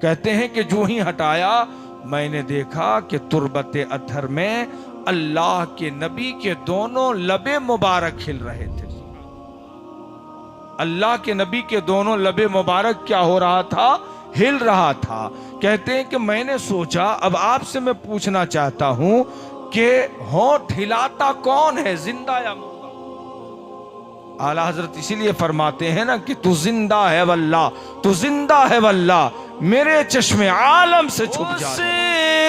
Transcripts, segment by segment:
कहते हैं कि जो ही हटाया मैंने देखा कि तुरबत अत्थर में अल्लाह के नबी के दोनों लबे मुबारक खिल रहे थे। अल्लाह के नबी के दोनों लबे मुबारक क्या हो रहा था? हिल रहा था। कहते हैं कि मैंने सोचा अब आपसे मैं पूछना चाहता हूं कि होंठ हिलाता कौन है, जिंदा या मुर्दा? आला हजरत इसीलिए फरमाते हैं ना कि तू जिंदा है वल्लाह, तू जिंदा है वल्लाह, मेरे चश्मे आलम से छुप जा।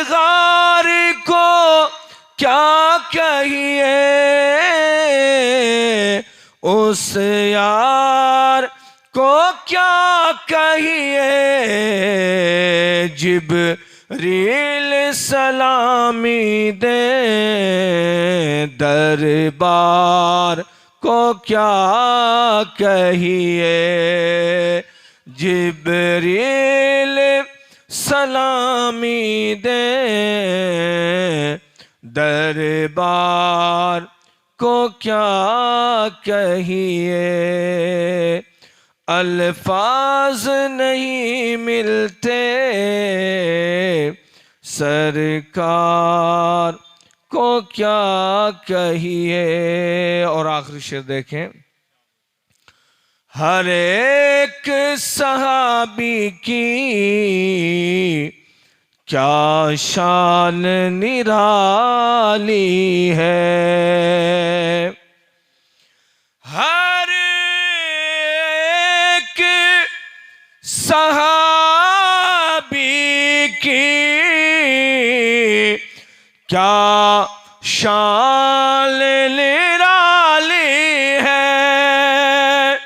गार को क्या कहिए, उस यार को क्या कहिए, जिब्रील सलामी दे दरबार को क्या कहिए, जिब्रील सलामी दे दरबार को क्या कहिए। अल्फाज नहीं मिलते सरकार को क्या कहिए। और आखिरी शेर देखें, हर एक सहाबी की क्या शान निराली है, हर एक सहाबी की क्या शान निराली है,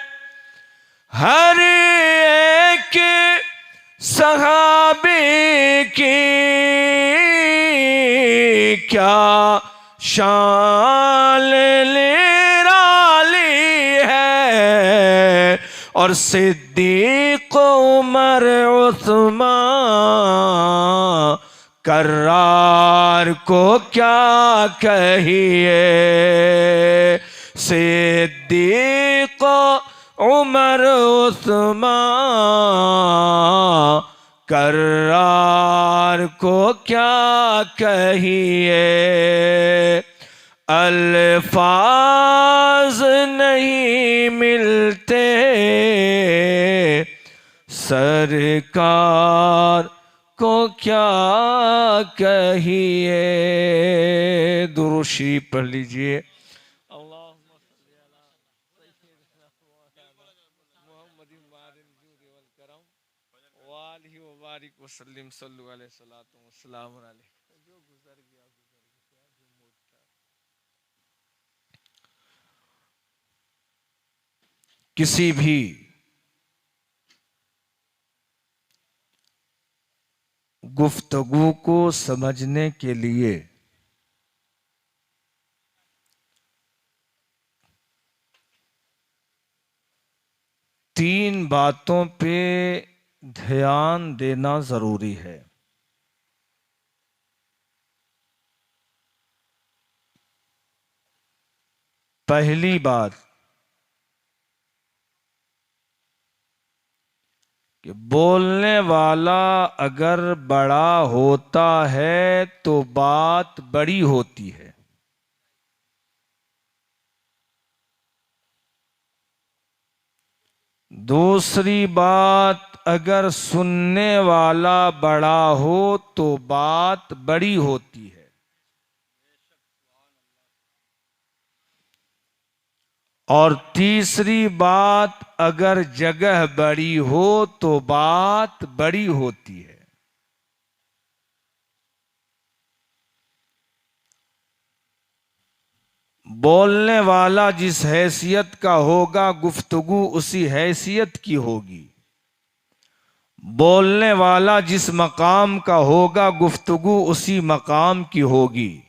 हर एक सहाबी की क्या शान निराली है। और सिद्दीक उमर उस्मान कर्रार को क्या कहिए, सिद्दीक उमर उस्मान कर्रार को क्या कहिए। अल्फाज नहीं मिलते सरकार को क्या कहिए। दुरूद शरीफ पढ़ लीजिए। किसी भी गुफ्तगू को समझने के लिए तीन बातों पे ध्यान देना जरूरी है। पहली बात कि बोलने वाला अगर बड़ा होता है तो बात बड़ी होती है। दूसरी बात, अगर सुनने वाला बड़ा हो तो बात बड़ी होती है। और तीसरी बात, अगर जगह बड़ी हो तो बात बड़ी होती है। बोलने वाला जिस हैसियत का होगा गुफ्तगू उसी हैसियत की होगी। बोलने वाला जिस मकाम का होगा गुफ्तगू उसी मकाम की होगी।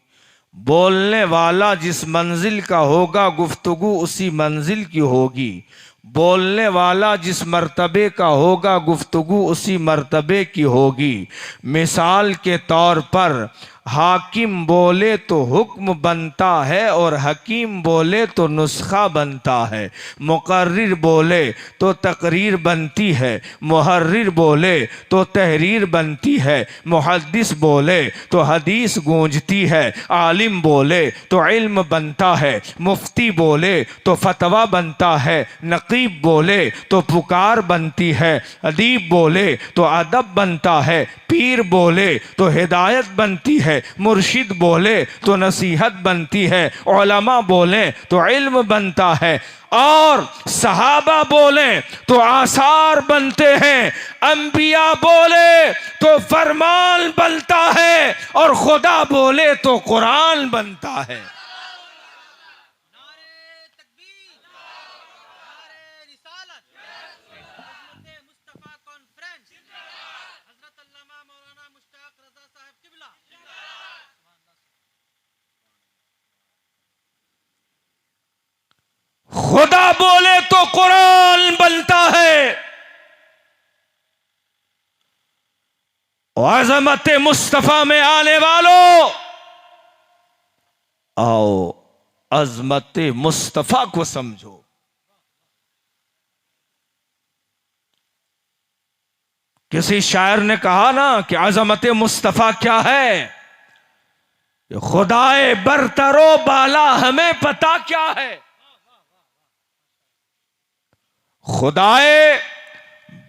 बोलने वाला जिस मंजिल का होगा गुफ्तगू उसी मंजिल की होगी। बोलने वाला जिस मर्तबे का होगा गुफ्तगू उसी मर्तबे की होगी। मिसाल के तौर पर हाकिम बोले तो हुक्म बनता है और हकीम बोले तो नुस्खा बनता है। मुकर्रिर बोले तो तकरीर बनती है, मुहर्रिर बोले तो तहरीर बनती है, मुहद्दिस बोले तो हदीस गूंजती है, आलिम बोले तो इल्म बनता है, मुफ्ती बोले तो फतवा बनता है, नकीब बोले तो पुकार बनती है, अदीब बोले तो अदब बनता है, पीर बोले तो हिदायत बनती है, मुर्शिद बोले तो नसीहत बनती है, उलमा बोले तो इल्म बनता है, और सहाबा बोले तो आसार बनते हैं, अंबिया बोले तो फरमान बनता है, और खुदा बोले तो कुरान बनता है। खुदा बोले तो कुरान बनता है। अज़मत मुस्तफा में आने वालों, आओ अज़मत मुस्तफा को समझो। किसी शायर ने कहा ना कि अज़मत मुस्तफा क्या है, खुदाए बरतरो बाला हमें पता क्या है। खुदाए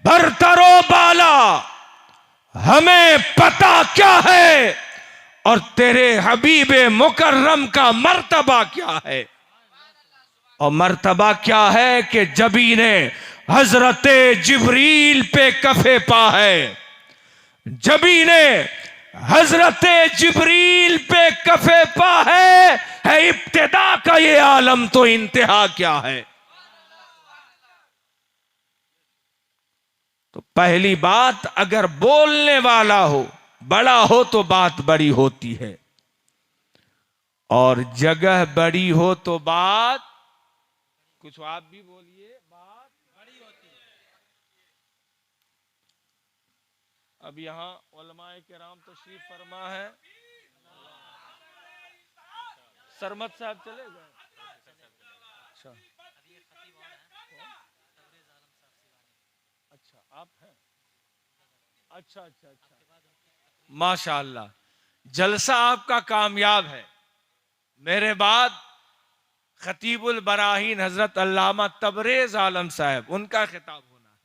बरतरो बाला हमें पता क्या है, और तेरे हबीबे मुकर्रम का मर्तबा क्या है। और मर्तबा क्या है कि जबी ने हजरते जिब्रील पे कफे पा है, जबी ने हजरते जिब्रील पे कफे पा है इब्तिदा का ये आलम तो इंतहा क्या है। तो पहली बात, अगर बोलने वाला हो बड़ा हो तो बात बड़ी होती है, और जगह बड़ी हो तो बात, कुछ आप भी बोलिए, बात बड़ी होती है। अब यहां उलमाए किराम तशरीफ फरमा है। सरमत साहब चले गए। अच्छा अच्छा, आप हैं। अच्छा अच्छा अच्छा, माशाअल्लाह, जलसा आपका कामयाब है। मेरे बाद खतीबुल बराहीन हजरत अल्लामा तबरेज आलम साहब, उनका खिताब होना है।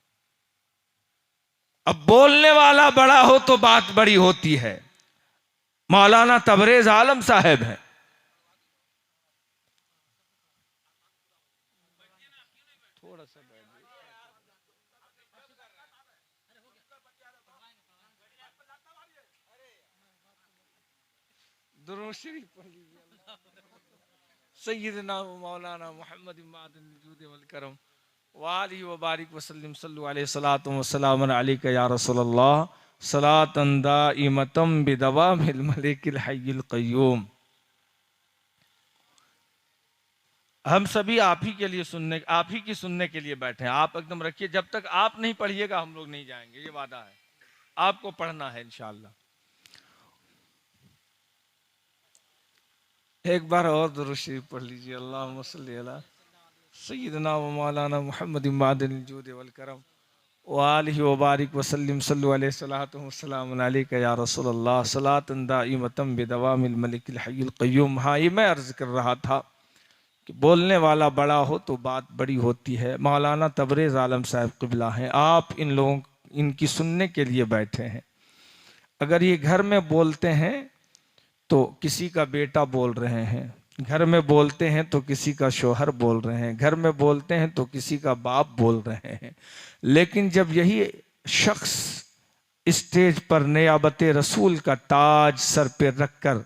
अब बोलने वाला बड़ा हो तो बात बड़ी होती है। मौलाना तबरेज आलम साहब हैं। थोड़ा सा दुरूद शरीफ पढ़ लीजिए। सय्यदना मौलाना मोहम्मद वल करम वाली व बारिक वसल्लम सल्लु अलैहि सलातु व सलाम अलैका या रसूलल्लाह सलातन दाइमतम बिदवामिल मलिकिल हय्यिल क़य्यूम। हम सभी आप ही के लिए सुनने, आप ही की सुनने के लिए बैठे हैं। आप एकदम रखिए, जब तक आप नहीं पढ़िएगा हम लोग नहीं जाएंगे, ये वादा है। आपको पढ़ना है इंशाअल्लाह। एक बार और दुरूद शरीफ पढ़ लीजिए। अल्लाहुम्मा सल्ली अला सय्यिदना व मौलाना मुहम्मद मादिनिल जूद वल करम व आलिहि व बारिक वसल्लम सल्लु अलैहि सलातु व सलाम अलैका या रसूलल्लाह सलातन दाइमतम बिदवामिल मलिकिल हय्यिल क़य्यूम। हाँ, ये मैं अर्ज कर रहा था कि बोलने वाला बड़ा हो तो बात बड़ी होती है। मौलाना तबरेज़ आलम साहब क़िबला हैं। आप इन लोगों, इनकी सुनने के लिए बैठे हैं। अगर ये घर में बोलते हैं तो किसी का बेटा बोल रहे हैं, घर में बोलते हैं तो किसी का शोहर बोल रहे हैं, घर में बोलते हैं तो किसी का बाप बोल रहे हैं। लेकिन जब यही शख्स स्टेज पर नियाबत रसूल का ताज सर पे रखकर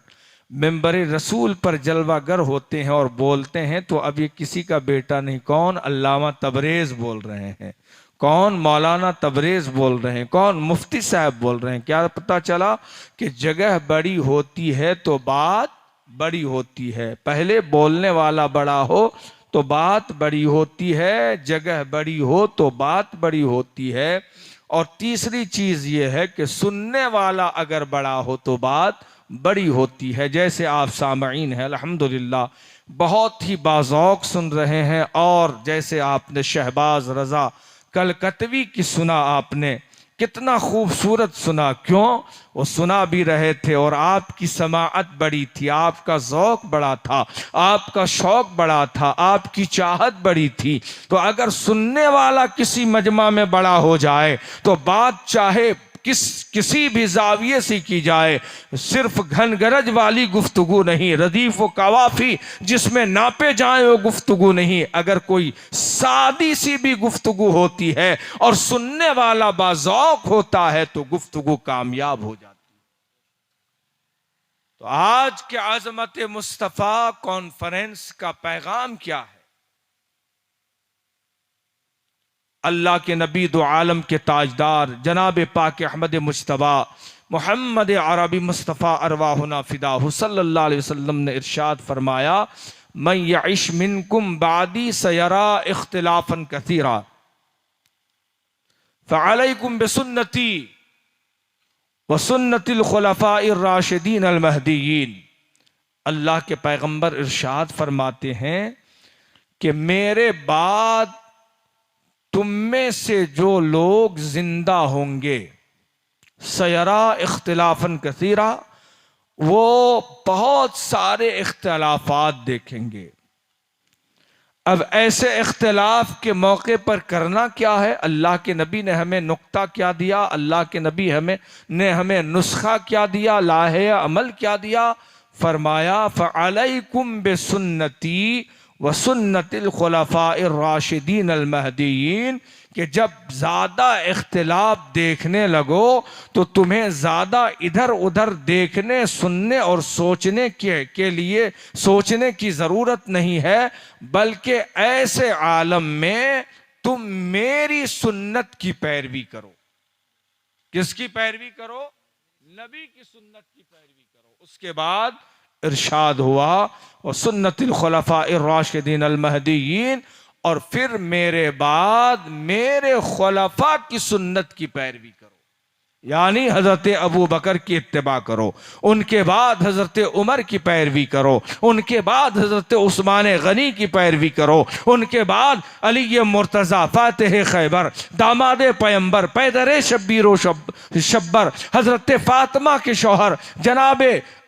मिंबर रसूल पर जलवागर होते हैं और बोलते हैं, तो अब ये किसी का बेटा नहीं, कौन? अल्लामा तबरेज़ बोल रहे हैं। कौन? मौलाना तबरेज़ बोल रहे हैं। कौन? मुफ्ती साहब बोल रहे हैं। क्या पता चला कि जगह बड़ी होती है तो बात बड़ी होती है। पहले बोलने वाला बड़ा हो तो बात बड़ी होती है, जगह बड़ी हो तो बात बड़ी होती है। और तीसरी चीज ये है कि सुनने वाला अगर बड़ा हो तो बात बड़ी होती है। जैसे आप सामईन हैं अल्हम्दुलिल्लाह बहुत ही बाज़ौक़ सुन रहे हैं, और जैसे आपने शहबाज रज़ा कलकतवी की सुना, आपने कितना खूबसूरत सुना। क्यों? वो सुना भी रहे थे और आपकी समाअत बड़ी थी, आपका ज़ौक़ बड़ा था, आपका शौक़ बड़ा था, आपकी चाहत बड़ी थी। तो अगर सुनने वाला किसी मजमा में बड़ा हो जाए तो बात चाहे किसी भी जाविये से की जाए, सिर्फ घनगरज वाली गुफ्तगू नहीं, रदीफ व कवाफी जिसमें नापे जाए वो गुफ्तगू नहीं, अगर कोई सादी सी भी गुफ्तगू होती है और सुनने वाला बाज़ौक़ होता है तो गुफ्तगू कामयाब हो जाती है। तो आज के आज़मत मुस्तफ़ा कॉन्फ्रेंस का पैगाम क्या है? अल्लाह के नबी दो आलम के ताजदार जनाब पाक अहमद मुज्तबा मोहम्मद अरबी मुस्तफ़ा अरवाहुना फ़िदाहु सल्लल्लाहु अलैहि वसल्लम ने इरशाद फरमाया, मन यइश मिनकुम बादी सयरा इख्तिलाफन कसीरा फ़अलैकुम बिसुन्नती व सुन्नतिल खुलफ़ाइर राशिदीन अल महदीयीन। अल्लाह के पैगंबर इरशाद फरमाते हैं कि मेरे बाद तुम में से जो लोग जिंदा होंगे, सयरा इख्तिलाफन कसीरा, वो बहुत सारे इख्तिलाफात देखेंगे। अब ऐसे इख्तिलाफ के मौके पर करना क्या है? अल्लाह के नबी ने हमें नुक्ता क्या दिया, अल्लाह के नबी ने हमें नुस्खा क्या दिया, लाहे अमल क्या दिया? फरमाया फ़अलैकुम बिसुन्नती व सुन्नतिल खुलफ़ाइर राशिदीन अल महदीयीन, कि जब ज़्यादा इख्तिलाफ देखने लगो तो तुम्हें ज़्यादा इधर उधर देखने, सुनने और सोचने के लिए सोचने की ज़रूरत नहीं है, बल्कि ऐसे आलम में तुम मेरी सुन्नत की पैरवी करो। किसकी पैरवी करो? नबी की सुन्नत की पैरवी करो। उसके बाद इरशाद हुआ और सुन्नतिल खुलफ़ाइर राशिदीन अल महदीयीन, और फिर मेरे बाद मेरे खुलफा की सुन्नत की पैरवी करो, यानी हजरत अबू बकर की इत्तिबा करो, उनके बाद हजरत उमर की पैरवी करो, उनके बाद हजरत उस्मान गनी की पैरवी करो, उनके बाद अली मुर्तज़ा फातिह खैबर दामाद पैगंबर पैदर शब्बीर शब्बर हजरत फातिमा के शौहर जनाब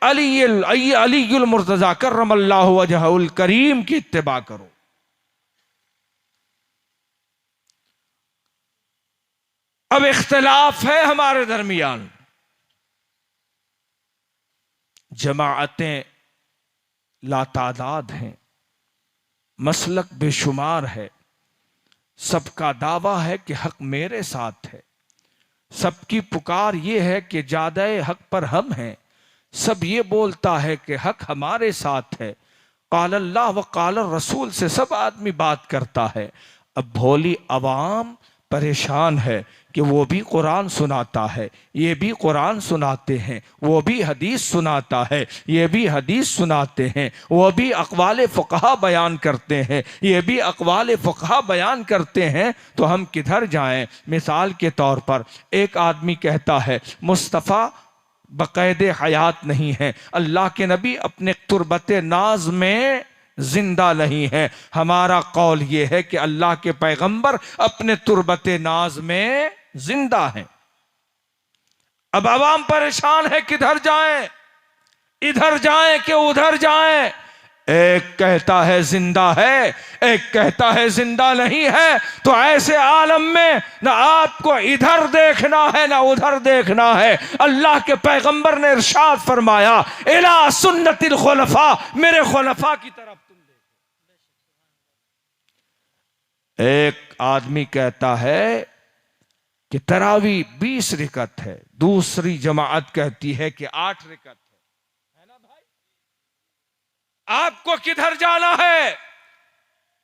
अली मुर्तज़ा करमल्लाहु वजहुल करीम की इत्तिबा करो। अब इख्तिलाफ है हमारे दरमियान, जमाअतें लातादाद हैं, मसलक बेशुमार है, सबका दावा है कि हक मेरे साथ है, सबकी पुकार ये है कि ज्यादा हक पर हम हैं, सब ये बोलता है कि हक हमारे साथ है, काल अल्लाह व काल रसूल से सब आदमी बात करता है। अब भोली अवाम परेशान है कि वो भी कुरान सुनाता है, ये भी कुरान सुनाते हैं, वो भी हदीस सुनाता है, ये भी हदीस सुनाते हैं, वो भी अक़वाल फ़ुक़हा बयान करते हैं, ये भी अक़वाल फ़ुक़हा बयान करते हैं, तो हम किधर जाएं? मिसाल के तौर पर एक आदमी कहता है मुस्तफ़ा बक़ैद हयात नहीं है, अल्लाह के नबी अपने तुरबत नाज में जिंदा नहीं है। हमारा कौल ये है कि अल्लाह के पैगंबर अपने तुरबत नाज में जिंदा है। अब आवाम परेशान है, किधर जाएं? इधर जाएं कि उधर जाएं? एक कहता है जिंदा है, एक कहता है जिंदा नहीं है। तो ऐसे आलम में ना आपको इधर देखना है ना उधर देखना है। अल्लाह के पैगंबर ने इरशाद फरमाया, इला सुन्नतिल खुलफा, मेरे खुलफा की तरफ तुम देखो। एक आदमी कहता है कि तरावी 20 रिकत है, दूसरी जमाअत कहती है कि 8 रिकत है ना भाई? आपको किधर जाना है?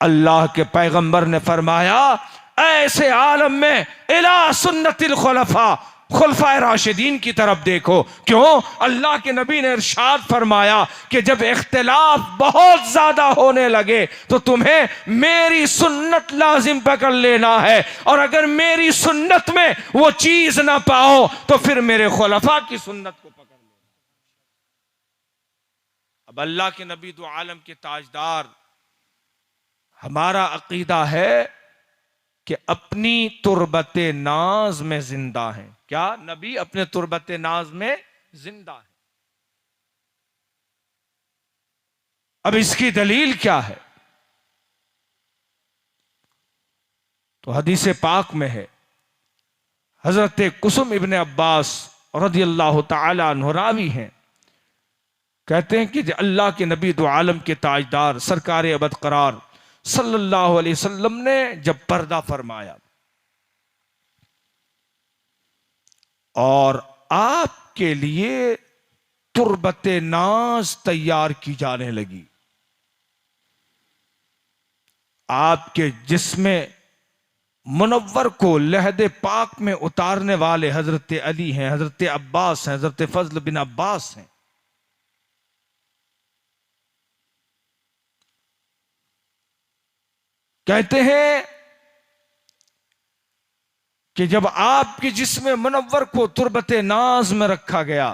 अल्लाह के पैगंबर ने फरमाया, ऐसे आलम में इला सुन्नतिल खुलफा, खुलफाए राशिदीन की तरफ देखो। क्यों? अल्लाह के नबी ने इरशाद फरमाया कि जब इख्तिलाफ बहुत ज्यादा होने लगे तो तुम्हें मेरी सुन्नत लाजिम पकड़ लेना है, और अगर मेरी सुन्नत में वो चीज ना पाओ तो फिर मेरे खुलफा की सुन्नत को पकड़ लेना। अब अल्लाह के नबी दो आलम के ताजदार, हमारा अकीदा है कि अपनी तुरबत नाज में जिंदा है। क्या नबी अपने तुरबत नाज में जिंदा है? अब इसकी दलील क्या है? तो हदीस पाक में है, हजरत कुसुम इब्न अब्बास रदियल्लाहु ताला अन्हु रावी हैं, कहते हैं कि अल्लाह के नबी दो आलम के ताजदार सरकार अबद करार सल्लल्लाहु अलैहि वसल्लम ने जब पर्दा फरमाया और आपके लिए तुरबत नाज तैयार की जाने लगी, आपके जिस्म मुनव्वर को लहदे पाक में उतारने वाले हजरत अली हैं, हजरत अब्बास हैं, हजरत फजल बिन अब्बास हैं। कहते हैं कि जब आपके जिस्म मुनव्वर को तुरबत नाज में रखा गया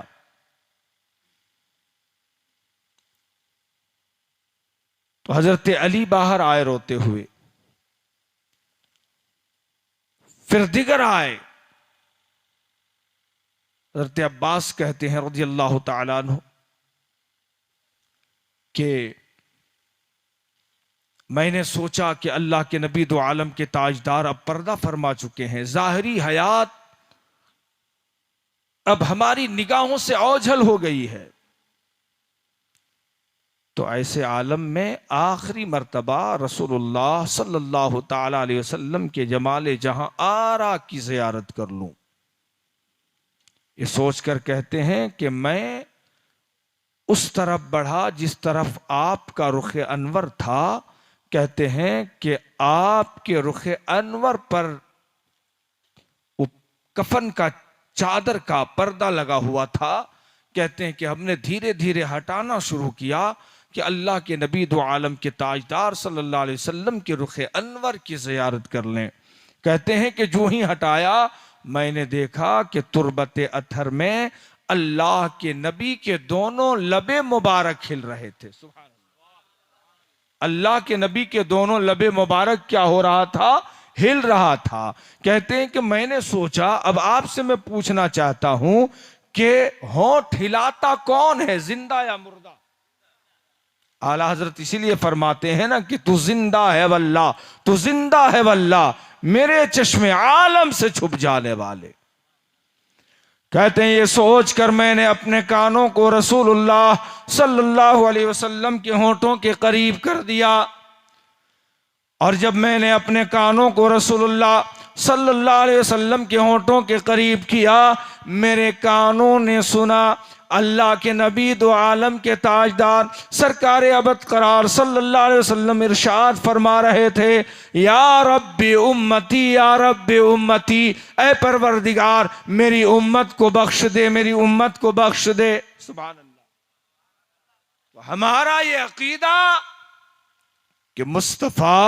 तो हजरत अली बाहर आए रोते हुए, फिर दिगर आए। हजरत अब्बास कहते हैं रज़ियल्लाहु ताला अन्हु कि मैंने सोचा कि अल्लाह के नबी दो आलम के ताजदार अब पर्दा फरमा चुके हैं, जाहिरी हयात अब हमारी निगाहों से ओझल हो गई है, तो ऐसे आलम में आखिरी मर्तबा रसूलुल्लाह सल्लल्लाहु ताला अलैहि वसल्लम के जमाले जहां आरा की ज़ियारत कर लूं। ये सोचकर कहते हैं कि मैं उस तरफ बढ़ा जिस तरफ आपका रुख अनवर था। कहते हैं कि आपके रुख अनवर पर कफन का चादर का पर्दा लगा हुआ था। कहते हैं कि हमने धीरे धीरे हटाना शुरू किया कि अल्लाह के नबी दो आलम के ताजदार सल्लल्लाहु अलैहि वसल्लम के रुख अनवर की ज़ियारत कर लें। कहते हैं कि जो ही हटाया मैंने देखा कि तुरबत अथर में अल्लाह के नबी के दोनों लबे मुबारक खिल रहे थे। सुभान अल्लाह। अल्लाह के नबी के दोनों लबे मुबारक क्या हो रहा था? हिल रहा था। कहते हैं कि मैंने सोचा अब आपसे मैं पूछना चाहता हूं कि होंठ हिलाता कौन है, जिंदा या मुर्दा? आला हजरत इसीलिए फरमाते हैं ना कि तू जिंदा है वल्लाह, तू जिंदा है वल्लाह, मेरे चश्मे आलम से छुप जाने वाले। कहते हैं ये सोचकर मैंने अपने कानों को रसूलुल्लाह सल्लल्लाहु अलैहि वसल्लम के होंठों के करीब कर दिया, और जब मैंने अपने कानों को रसूलुल्लाह सल्लल्लाहु अलैहि वसल्लम के होंठों के करीब किया, मेरे कानों ने सुना अल्लाह के नबी दो आलम के ताजदार सरकार अबद करार सल्लल्लाहु अलैहि वसल्लम इरशाद फरमा रहे थे, या रब्बी उम्मती, या रब्बी उम्मती, ऐ परवरदिगार मेरी उम्मत को बख्श दे, मेरी उम्मत को बख्श दे। सुभान अल्लाह। तो हमारा ये अकीदा कि मुस्तफ़ा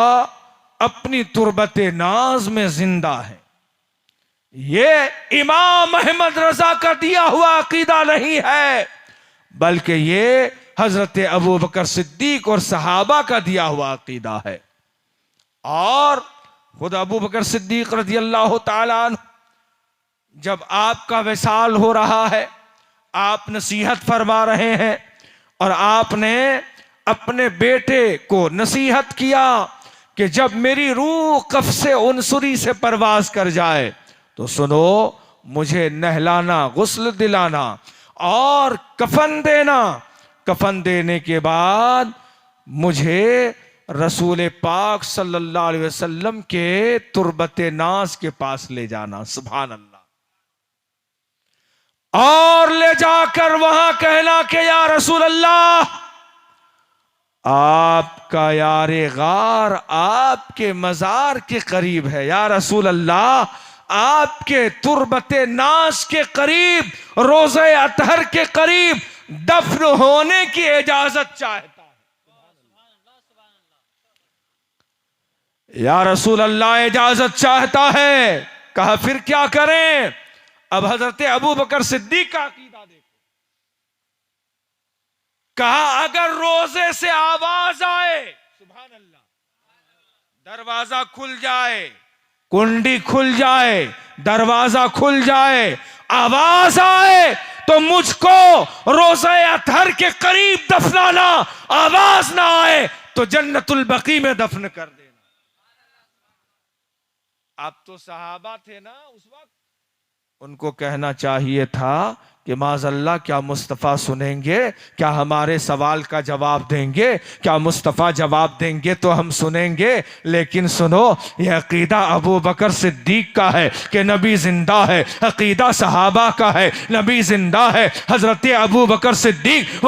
अपनी तुरबत नाज में जिंदा है, ये इमाम अहमद रजा का दिया हुआ अकीदा नहीं है, बल्कि ये हजरत अबू बकर सिद्दीक और सहाबा का दिया हुआ अकीदा है। और खुद अबू बकर सिद्दीक रज़ी अल्लाह ताला अन्हु जब आपका विसाल हो रहा है, आप नसीहत फरमा रहे हैं और आपने अपने बेटे को नसीहत किया कि जब मेरी रूह कफ़्से उनसुरी से परवाज कर जाए तो सुनो, मुझे नहलाना, गुस्ल दिलाना और कफन देना। कफन देने के बाद मुझे रसूल पाक सल्लल्लाहु अलैहि वसल्लम के तुरबत नाज के पास ले जाना। सुभान अल्लाह। और ले जाकर वहां कहना कि या रसूल अल्लाह, आपका यारे गार आपके मजार के करीब है, या रसूल अल्लाह आपके तुरबत नाज के करीब, रोज़े अतहर के करीब दफन होने की इजाजत चाहता है। या रसूल अल्लाह इजाजत चाहता है। कहा फिर क्या करें? अब हजरत अबू बकर सिद्दीक का अकीदा देखो। कहा अगर रोजे से आवाज आए, सुभान अल्लाह, दरवाजा खुल जाए, कुंडी खुल जाए, दरवाजा खुल जाए, आवाज आए, तो मुझको रोज़े अतहर के करीब दफनाना, आवाज ना आए तो जन्नतुल बकी में दफन कर देना। आप तो सहाबा थे ना उस वक्त, उनको कहना चाहिए था कि माज़अल्लाह क्या मुस्तफ़ा सुनेंगे, क्या हमारे सवाल का जवाब देंगे, क्या मुस्तफ़ा जवाब देंगे तो हम सुनेंगे। लेकिन सुनो, यह अकीदा अबू बकर सिद्दीक का है कि नबी जिंदा है, अकीदा सहाबा का है नबी जिंदा है। हजरत अबू बकर सिद्दीक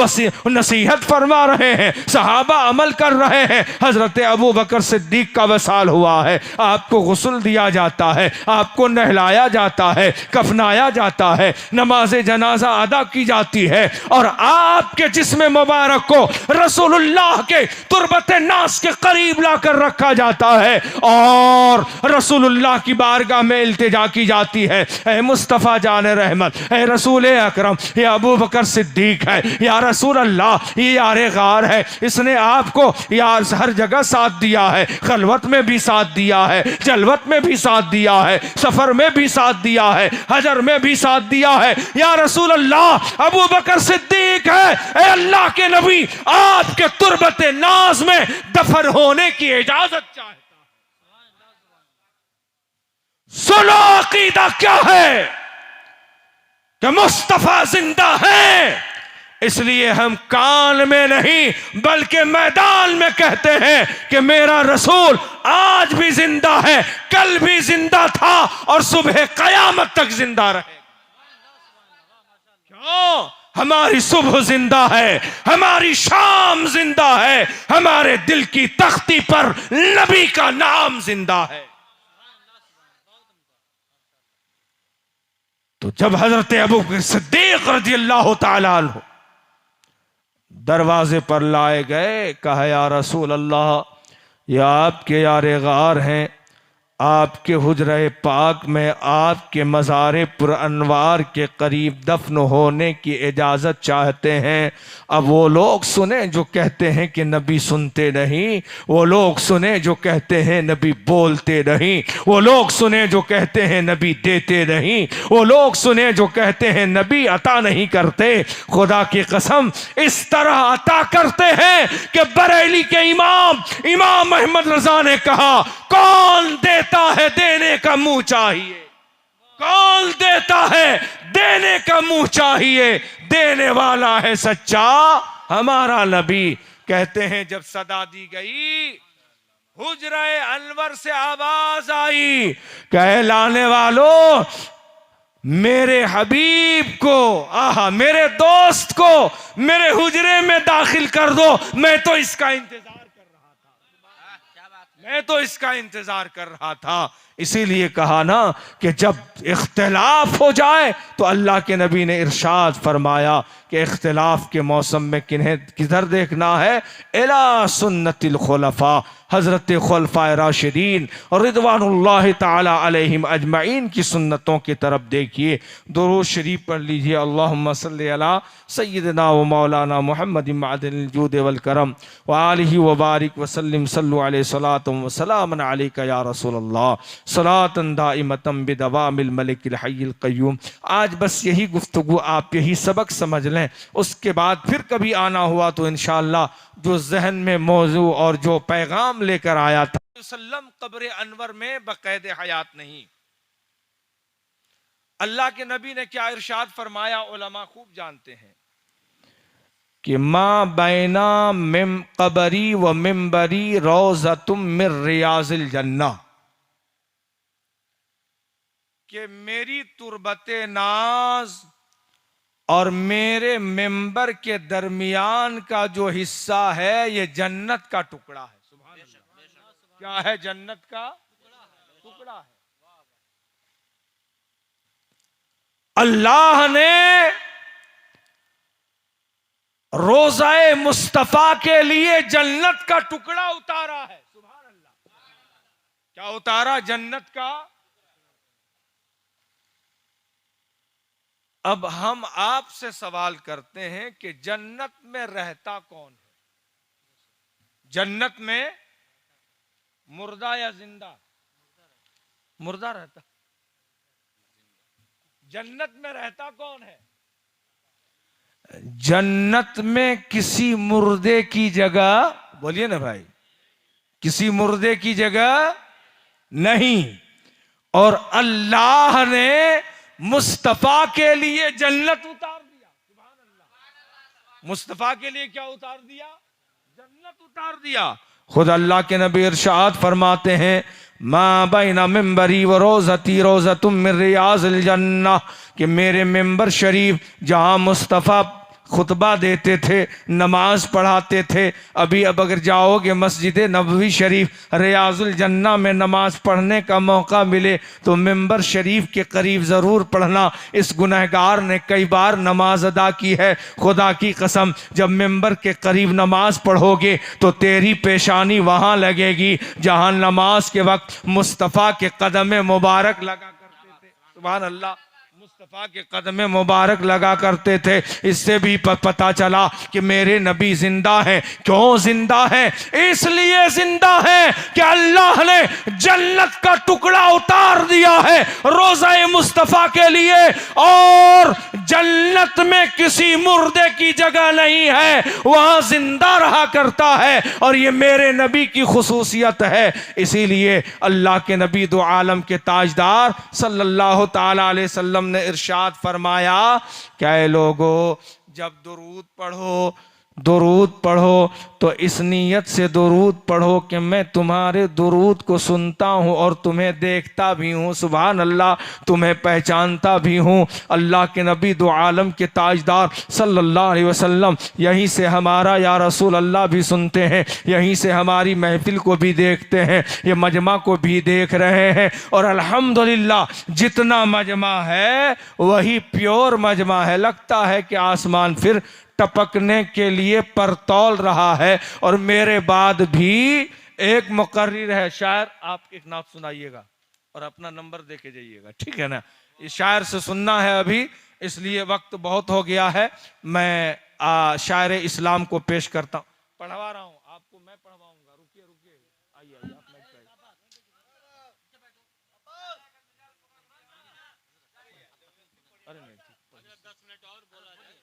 नसीहत फरमा रहे हैं, सहाबा अमल कर रहे हैं। हजरत अबू बकर सिद्दीक का वसाल हुआ है, आपको गुस्ल दिया जाता है, आपको नहलाया जाता है, कफनाया जाता है, नमाज जनाजा अदा की जाती है, और आपके जिस्म मुबारक को रसूलुल्लाह के तुरबत नास के करीब लाकर रखा जाता है और रसूलुल्लाह की बारगाह में इल्तिजा की जाती है, ऐ मुस्तफ़ा जान रहमत, ऐ रसूल अकरम, ये अबू बकर सिद्दीक है, या रसूल अल्लाह, ये यारे गार है, इसने आपको यार हर जगह साथ दिया है, खलवत में भी साथ दिया है, जलवत में भी साथ दिया है, सफर में भी साथ दिया है, हजर में भी साथ दिया है, या रसूल अल्लाह, अबू बकर सिद्दीक है, ए अल्लाह के नबी, आपके तुरबत नाज में दफन होने की इजाजत चाहता है। सुनो अकीदा क्या है कि मुस्तफा जिंदा है, इसलिए हम कान में नहीं बल्कि मैदान में कहते हैं कि मेरा रसूल आज भी जिंदा है, कल भी जिंदा था और सुबह कयामत तक जिंदा रहेगा। क्यों? हमारी सुबह जिंदा है, हमारी शाम जिंदा है, हमारे दिल की तख्ती पर नबी का नाम जिंदा है। तो जब हजरत अबू बकर सिद्दीक रज़ियल्लाहु ताला अन्हु दरवाजे पर लाए गए, कहा या रसूल अल्लाह, ये आपके यारे गार हैं, आपके हुजरे पाक में आपके मज़ारे पुर अनवार के करीब दफन होने की इजाज़त चाहते हैं। अब वो लोग सुने जो कहते हैं कि नबी सुनते नहीं, वो लोग सुने जो कहते हैं नबी बोलते नहीं, वो लोग सुने जो कहते हैं नबी देते नहीं, वो लोग सुने जो कहते हैं नबी अता नहीं करते। खुदा की कसम इस तरह अता करते हैं कि बरेली के इमाम अहमद रजा ने कहा, कौन देता है देने का मुंह चाहिए, कौन देता है देने का मुंह चाहिए, देने वाला है सच्चा हमारा नबी। कहते हैं जब सदा दी गई, हुजरे अनवर से आवाज आई, कहलाने वालों, मेरे हबीब को, आहा, मेरे दोस्त को मेरे हुजरे में दाखिल कर दो, मैं तो इसका इंतजार कर रहा था। इसीलिए कहा ना कि जब इख्तिलाफ हो जाए तो अल्लाह के नबी ने इरशाद फरमाया कि इख्तिलाफ के मौसम में किन्हें किधर देखना है, इला सुन्नतिल खुलफा, हज़रत खुलफा राशिदीन और रिदवानुल्लाह ताला अलैहिम अजमईन की सुन्नतों की तरफ देखिए। दुरूद शरीफ पढ़ लीजिए, अल्लाहुम्मा सल्ली अला सय्यिदना व मौलाना मुहम्मद मअदिनिल जूद वल करम व आलिहि व बारिक व सल्लिम सल्लु अलैहि सलातुम व सलामन अलैका या रसूलल्लाह सलातन दाइमतम बिदवामिल मलिकिल हय्यिल क़य्यूम। आज बस यही गुफ्तगू, आप यही सबक समझ लें, उसके बाद फिर कभी आना हुआ तो इंशाअल्लाह जो जहन में मौजू और जो पैगाम लेकर आया था, सल्लम कब्र अनवर में बक़ैद हयात नहीं। अल्लाह के नबी ने क्या इरशाद फरमाया, उलमा खूब जानते हैं कि मा बैना मिम कबरी व मिम्बरी रोज़तुम मिर रियाज़िल जन्ना, कि मेरी तुरबते नाज और मेरे मेंबर के दरमियान का जो हिस्सा है ये जन्नत का टुकड़ा है। सुभान अल्लाह, क्या है? जन्नत का टुकड़ा है। अल्लाह ने रोज़ाए मुस्तफा के लिए जन्नत का टुकड़ा उतारा है। सुभान अल्लाह, क्या उतारा? जन्नत का। अब हम आपसे सवाल करते हैं कि जन्नत में रहता कौन है? जन्नत में मुर्दा या जिंदा? मुर्दा रहता। जन्नत में रहता कौन है? जन्नत में किसी मुर्दे की जगह, बोलिए ना भाई, किसी मुर्दे की जगह नहीं। और अल्लाह ने मुस्तफा के लिए जन्नत उतार दिया। सुभान अल्लाह। मुस्तफा के लिए क्या उतार दिया? जन्नत उतार दिया। खुद अल्लाह के नबी इरशाद फरमाते हैं, मा बैना मिंबरी व रोज़ती रोज़तुम मिन रियाज़िल जन्नह, कि मेरे मिंबर शरीफ जहां मुस्तफ़ा खुतबा देते थे, नमाज पढ़ाते थे, अभी अब अगर जाओगे मस्जिद नबवी शरीफ, रियाजुल जन्ना में नमाज पढ़ने का मौका मिले तो मिंबर शरीफ के करीब ज़रूर पढ़ना। इस गुनहगार ने कई बार नमाज अदा की है, खुदा की कसम जब मिंबर के करीब नमाज पढ़ोगे तो तेरी पेशानी वहाँ लगेगी जहाँ नमाज के वक्त मुस्तफ़ा के कदम मुबारक लगा करते थे। सुभान अल्लाह। मुस्तफ़ा के कदम मुबारक लगा करते थे। इससे भी पता चला कि मेरे नबी जिंदा है। क्यों जिंदा है? इसलिए जिंदा है कि अल्लाह ने जन्नत का टुकड़ा उतार दिया है रोज़ा मुस्तफ़ा के लिए, और जन्नत में किसी मुर्दे की जगह नहीं है, वहां जिंदा रहा करता है। और ये मेरे नबी की खुसूसियत है। इसीलिए अल्लाह के नबी दो आलम के ताजदार सल्लल्लाहु ताला अलैहि वसल्लम ने इरशाद फरमाया, क्या लोगों, जब दुरूद पढ़ो तो इस नीयत से दुरूद पढ़ो कि मैं तुम्हारे दुरूद को सुनता हूँ और तुम्हें देखता भी हूँ। सुभान अल्लाह। तुम्हें पहचानता भी हूँ। अल्लाह के नबी दो आलम के ताजदार सल्लल्लाहु अलैहि वसल्लम यहीं से हमारा या रसूल अल्लाह भी सुनते हैं, यहीं से हमारी महफिल को भी देखते हैं, ये मजमा को भी देख रहे हैं। और अल्हम्दुलिल्लाह जितना मजमा है वही प्योर मजमा है। लगता है कि आसमान फिर टपकने के लिए परतौल रहा है। और मेरे बाद भी एक मुकर्रिर है शायर, आप एक नात सुनाइएगा और अपना नंबर देके जाइएगा, ठीक है ना? इस शायर से सुनना है अभी, इसलिए वक्त बहुत हो गया है। मैं शायर इस्लाम को पेश करता हूँ। पढ़वा रहा हूँ आपको, मैं पढ़वाऊंगा। रुकिए आइए आप अरे नहीं, 10 मिनट और बोला जाए।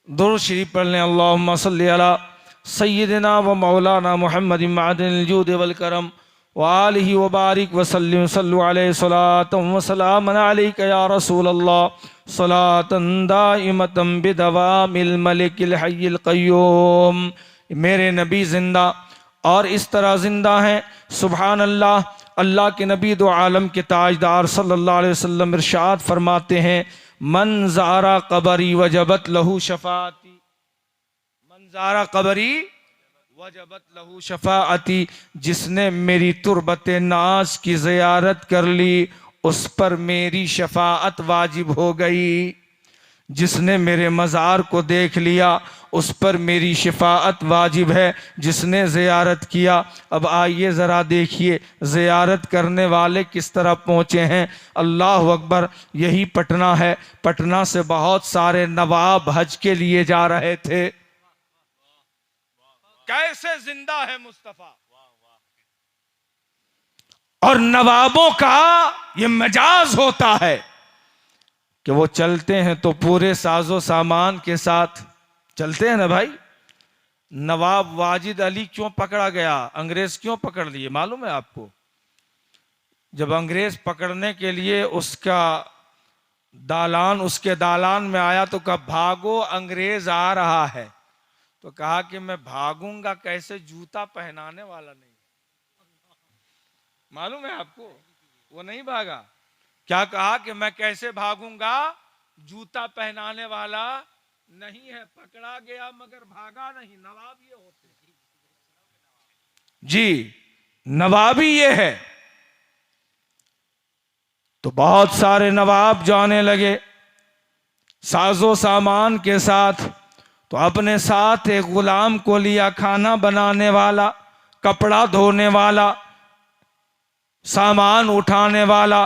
दुरूद शरीफ पढ़ लें। अल्लाहुम्मा सल्ली अला सय्यिदिना व मौलाना मुहम्मदिन मअदिनिल जूद वल करम व आलिहि व बारिक व सल्लिम सल्लु अलैहि सलातन व सलामन अलैका या रसूल अल्लाह सलातन दाइमतन बिदवामिल मलिकिल हय्यिल क़य्यूम। मेरे नबी जिंदा और इस तरह जिंदा हैं। सुभान अल्लाह। अल्लाह के नबी दो आलम के ताजदार सल्लल्लाहु अलैहि वसल्लम इरशाद फरमाते हैं, मन ज़ारा क़बरी वजबत लहू शफ़ाअती, मन ज़ारा क़बरी वजबत लहू शफ़ाअती। जिसने मेरी तुरबत नाज की ज़ियारत कर ली उस पर मेरी शफ़ाअत वाजिब हो गई। जिसने मेरे मज़ार को देख लिया उस पर मेरी शफ़ाअत वाजिब है। जिसने ज़ियारत किया, अब आइए ज़रा देखिए ज़ियारत करने वाले किस तरह पहुँचे हैं। अल्लाह अकबर। यही पटना है। पटना से बहुत सारे नवाब हज के लिए जा रहे थे। कैसे जिंदा है मुस्तफ़ा। और नवाबों का ये मजाज होता है कि वो चलते हैं तो पूरे साजो सामान के साथ चलते हैं ना भाई। नवाब वाजिद अली क्यों पकड़ा गया, अंग्रेज क्यों पकड़ लिए मालूम है आपको? जब अंग्रेज पकड़ने के लिए उसके दालान में आया तो कहा भागो अंग्रेज आ रहा है। तो कहा कि मैं भागूंगा कैसे, जूता पहनाने वाला नहीं। मालूम है आपको? वो नहीं भागा। क्या कहा कि मैं कैसे भागूंगा, जूता पहनाने वाला नहीं है। पकड़ा गया मगर भागा नहीं। नवाब ये होते जी, नवाबी ये है। तो बहुत सारे नवाब जाने लगे साजो सामान के साथ। तो अपने साथ एक गुलाम को लिया, खाना बनाने वाला। कपड़ा धोने वाला, सामान उठाने वाला,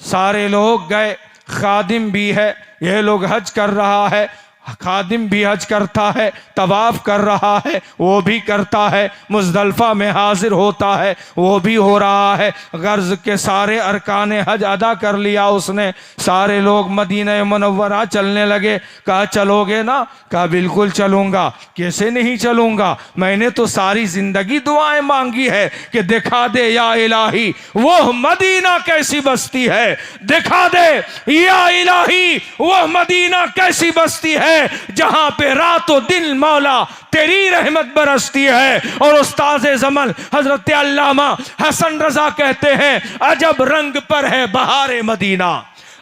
सारे लोग गए। खादिम भी है, यह लोग हज कर रहा है, खादिम भी हज करता है, तवाफ कर रहा है, वो भी करता है, मुज़दलिफ़ा में हाजिर होता है, वो भी हो रहा है। गर्ज के सारे अरकान हज अदा कर लिया उसने। सारे लोग मदीना मुनव्वरा चलने लगे। कहा चलोगे ना? कहा बिल्कुल चलूँगा। कैसे नहीं चलूँगा, मैंने तो सारी ज़िंदगी दुआएं मांगी है कि दिखा दे या इलाही वो मदीना कैसी बस्ती है, दिखा दे या इलाही वो मदीना कैसी बस्ती है जहां पे रातों दिन मौला तेरी रहमत बरसती है। और उस्ताद ज़मन हजरत अल्लामा हसन रजा कहते हैं, अजब रंग पर है बहारे मदीना,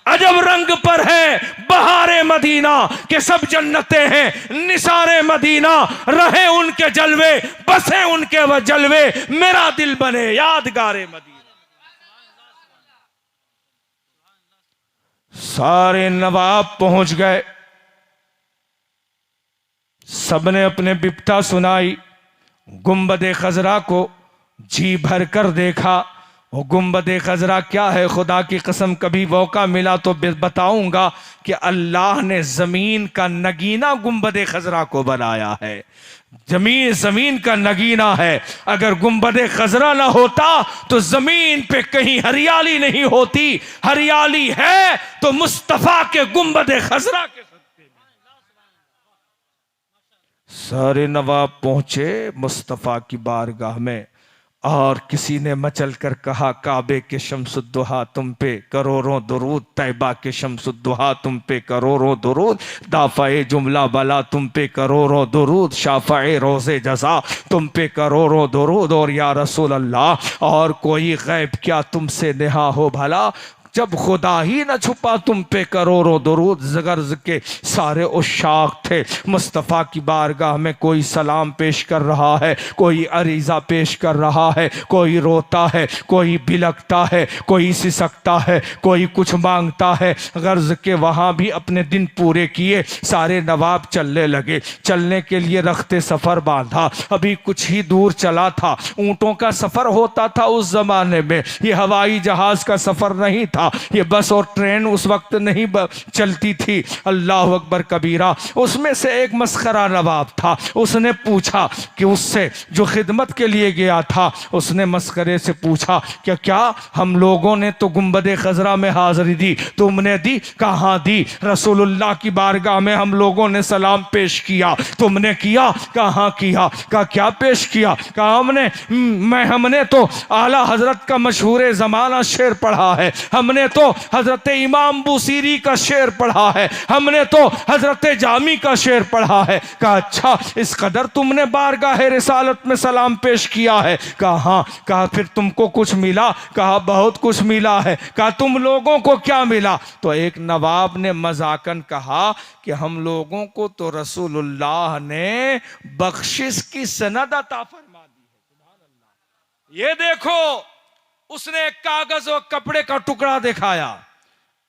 अजब रंग पर है बहारे मदीना के सब जन्नतें हैं निसारे मदीना, रहे उनके जलवे बसे उनके वह जलवे, मेरा दिल बने यादगारे मदीना। सारे नवाब पहुंच गए, सबने अपने बिपता सुनाई। गुंबद खजरा को जी भर कर देखा। वो गुंबद खजरा क्या है, खुदा की कसम कभी मौका मिला तो बताऊंगा कि अल्लाह ने जमीन का नगीना गुंबद खजरा को बनाया है। जमीन का नगीना है। अगर गुंबद खजरा ना होता तो जमीन पे कहीं हरियाली नहीं होती। हरियाली है तो मुस्तफा के गुंबद खजरा के। सारे नवाब पहुंचे मुस्तफ़ा की बारगाह में और किसी ने मचल कर कहा, काबे के शम्सुद्दुहा तुम पे करोड़ों दुरूद, तैबा के शम्सुद्दुहा तुम पे करोड़ों दुरूद, दाफ़ाए जुमला बला तुम पे करोड़ों दुरूद, शाफ़ाए रोज़े जज़ा तुम पे करोड़ों दुरूद। और या रसूल अल्लाह और कोई गैब क्या तुमसे नेहा हो भला, जब खुदा ही न छुपा तुम पे करोड़ों दुरूद। ज़गर्ज़ के सारे उशाक थे मुस्तफ़ा की बारगाह में। कोई सलाम पेश कर रहा है, कोई अरीज़ा पेश कर रहा है, कोई रोता है, कोई बिलकता है, कोई सिसकता है, कोई कुछ मांगता है। गर्ज़ के वहाँ भी अपने दिन पूरे किए। सारे नवाब चलने लगे। चलने के लिए रखते सफ़र बांधा। अभी कुछ ही दूर चला था। ऊँटों का सफ़र होता था उस ज़माने में, ये हवाई जहाज़ का सफ़र नहीं था, ये बस और ट्रेन उस वक्त नहीं चलती थी। अल्लाह अकबर कबीरा। उसमें से एक मस्खरा नवाब था। उसने पूछा कि उससे जो खिदमत के लिए गया था, उसने मस्खरे से पूछा कि क्या हम लोगों ने तो गुंबद खजरा में हाजिरी दी, तुमने दी? कहाँ दी? रसूलुल्लाह की बारगाह में हम लोगों ने सलाम पेश किया, तुमने किया? कहाँ किया? का क्या पेश किया? कहा हमने तो आला हजरत का मशहूर ज़माना शेर पढ़ा है, हमने तो हजरत इमाम बुसीरी का शेर पढ़ा है, हमने तो हजरत जामी का शेर पढ़ा है। कहा अच्छा, इस कदर तुमने बारगाह रिसालत में सलाम पेश किया है? कहा हाँ। कहा फिर तुमको कुछ मिला? कहा बहुत कुछ मिला है। कहा तुम लोगों को क्या मिला? तो एक नवाब ने मजाकन कहा कि हम लोगों को तो रसूलुल्लाह ने बख्शिश की सनद अता फरमा दी है। सुभान अल्लाह। ये देखो, उसने एक कागज और कपड़े का टुकड़ा दिखाया।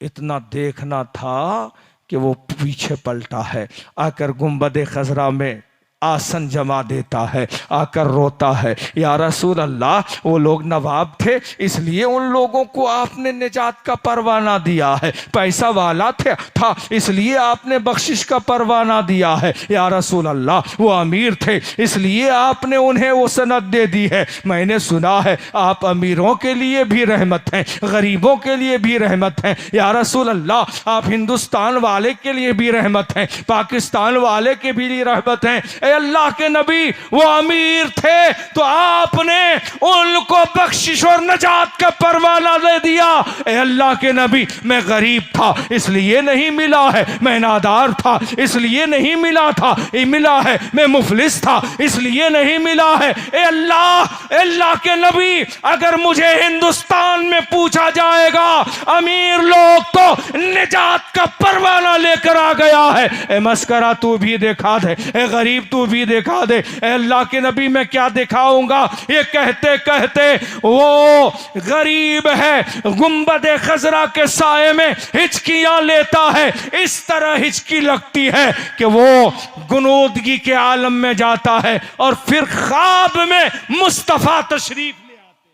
इतना देखना था कि वो पीछे पलटा है, आकर गुंबद खजरा में आसन जमा देता है, आकर रोता है, या रसूल अल्लाह वो लोग नवाब थे इसलिए उन लोगों को आपने निजात का परवाना दिया है, पैसा वाला था इसलिए आपने बख्शिश का परवाना दिया है। या रसूल अल्लाह वो अमीर थे इसलिए आपने उन्हें वो सनद दे दी है। मैंने सुना है आप अमीरों के लिए भी रहमत हैं, गरीबों के लिए भी रहमत हैं। या रसूल अल्लाह आप हिंदुस्तान वाले के लिए भी रहमत हैं, पाकिस्तान वाले के भी लिए रहमत हैं। अल्लाह के नबी वो अमीर थे तो आपने उनको बख्शिश और नजात का परवाना दे दिया। अल्लाह के नबी मैं गरीब था इसलिए नहीं मिला है, मैं नादार था इसलिए नहीं मिला था, मिला है मैं मुफलिस था इसलिए नहीं मिला है। अल्लाह के नबी अगर मुझे हिंदुस्तान में पूछा जाएगा अमीर लोग तो निजात का परवाना लेकर आ गया है, मस्करा तू भी देखा दे, गरीब तू भी दिखा दे। ए अल्लाह के नबी मैं क्या दिखाऊंगा? ये कहते कहते वो गरीब है, गुंबद खजरा के साए में हिचकियां लेता है। इस तरह हिचकी लगती है कि वो गुनूदगी के आलम में जाता है और फिर ख्वाब में मुस्तफा तशरीफ ले आते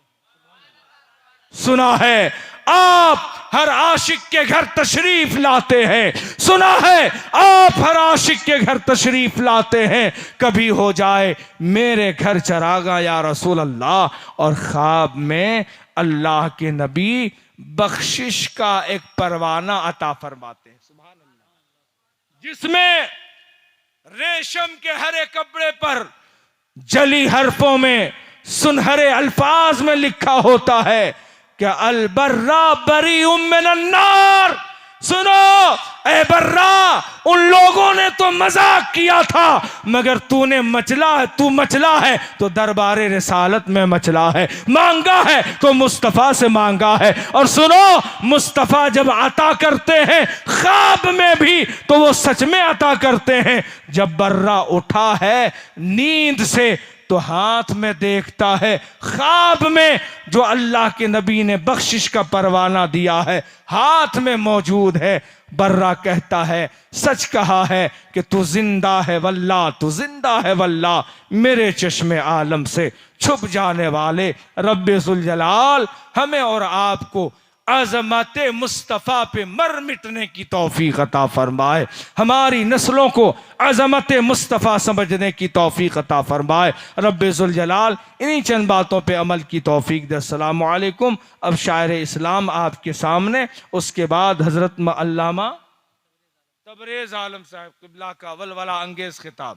हैं। सुना है आप हर आशिक के घर तशरीफ लाते हैं, सुना है आप हर आशिक के घर तशरीफ लाते हैं। कभी हो जाए मेरे घर चरागा या रसूल अल्लाह। और ख्वाब में अल्लाह के नबी बख्शिश का एक परवाना अता फरमाते हैं, सुभान अल्लाह, जिसमें रेशम के हरे कपड़े पर जली हरफों में सुनहरे अल्फाज में लिखा होता है कि अल बर्रा बरी मिनन्नार। सुनो ए बर्रा, उन लोगों ने तो मजाक किया था, मगर तूने मचला है, तू मचला है तो दरबारे रिसालत में मचला है, मांगा है तो मुस्तफ़ा से मांगा है। और सुनो, मुस्तफ़ा जब अता करते हैं ख्वाब में भी तो वो सच में अता करते हैं। जब बर्रा उठा है नींद से तो हाथ में देखता है, ख्वाब में जो अल्लाह के नबी ने बख्शिश का परवाना दिया है हाथ में मौजूद है। बर्रा कहता है सच कहा है कि तू जिंदा है वल्लाह, तू जिंदा है वल्लाह। मेरे चश्मे आलम से छुप जाने वाले रब्बे जुल जलाल हमें और आपको अज़मत मुस्तफ़ा पे मर मिटने की तौफीक अता फरमाए, हमारी नस्लों को अज़मत मुस्तफ़ा समझने की तौफीक अता फरमाए। रब्बे जुल जलाल इन्हीं चंद बातों पे अमल की तौफीक दे। अस्सलामु अलैकुम। अब शायर इस्लाम आपके सामने, उसके बाद हज़रत अल्लामा तबरेज़ आलम साहब क़िबला का वलवला अंगेज़ खिताब।